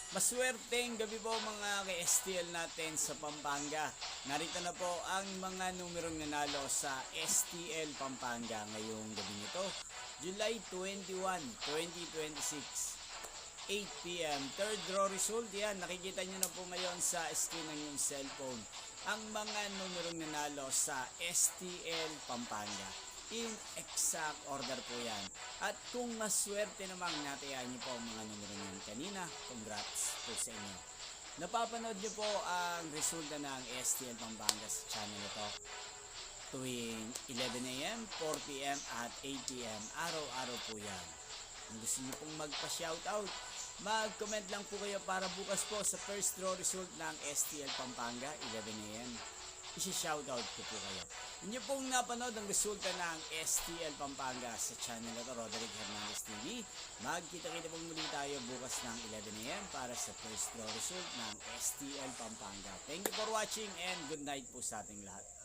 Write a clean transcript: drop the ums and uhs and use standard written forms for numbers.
Maswerteng gabi po mga ka-STL natin sa Pampanga. Narito na po ang mga numerong nanalo sa STL Pampanga ngayong gabi nito. July 21, 2026. 8 p.m. Third draw result yan. Nakikita nyo na po ngayon sa screen ng inyong cellphone ang mga numerong nanalo sa STL Pampanga. In exact order po yan. At kung maswerte namang natayaan nyo po ang mga numero nyo kanina, congrats po sa inyo. Napapanood nyo po ang resulta ng STL Pampanga sa channel ito tuwing 11 a.m., 4 p.m. at 8 p.m. Araw-araw po yan. Kung gusto nyo pong magpa-shoutout, mag-comment lang po kayo para bukas po sa first draw result ng STL Pampanga, 11 a.m. Isi-shoutout ko po kayo. Inyo pong napanood ang resulta ng STL Pampanga sa channel na to, Roderick Hernandez TV. Magkita-kita pong muli tayo bukas ng 11 a.m. para sa first draw result ng STL Pampanga. Thank you for watching and good night po sa ating lahat.